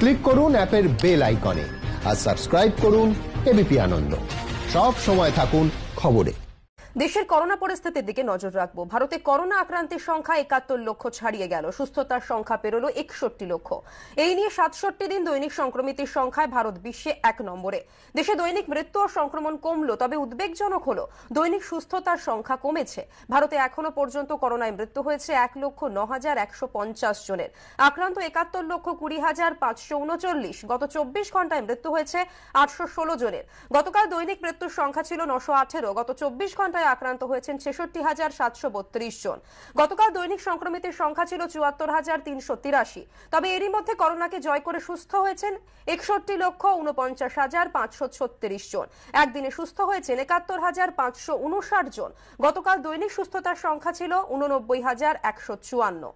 Click করুন অ্যাপের bell আইকনে আর সাবস্ক্রাইব করুন এবিপি আনন্দ। সব সময় থাকুন খবরে। দেশের করোনা পরিস্থিতির দিকে নজর রাখবো। ভারতে করোনা আক্রান্তের সংখ্যা ৭১ লক্ষ ছাড়িয়ে গেল। সুস্থতার সংখ্যা পেরোলো ৬১ লক্ষ। এই নিয়ে ৬৭ দিন দৈনিক সংক্রমিতের সংখ্যায় ভারত বিশ্বে ১ নম্বরে। দেশে দৈনিক মৃত্যু ও সংক্রমণ কমলো, তবে উদ্বেগজনক হলো দৈনিক সুস্থতার সংখ্যা কমেছে। ভারতে এখনো পর্যন্ত করোনায় মৃত্যু হয়েছে ১,০৯,১৫০ জনের। আক্রান্ত ৭১ লক্ষ ২০,৫৩৯। গত ২৪ ঘন্টায় মৃত্যু হয়েছে ৮১৬ জনের। গতকাল দৈনিক মৃত্যুর সংখ্যা ছিল ৯১৮। গত ২৪ ঘন্টায় আক্রান্ত হয়েছেন ৬৬,৭৩২ জন। গতকাল দৈনিক সংক্রমিতের সংখ্যা ছিল ৭৪,৩৮৩। তবে এরই মধ্যে করোনাকে জয় করে সুস্থ হয়েছেন ৬১,৪৯,৫৩৬ জন। একদিনে সুস্থ হয়েছেন ৭১,৫৫৯ জন। গতকাল দৈনিক সুস্থতার সংখ্যা ছিল ৮৯,১৫৪।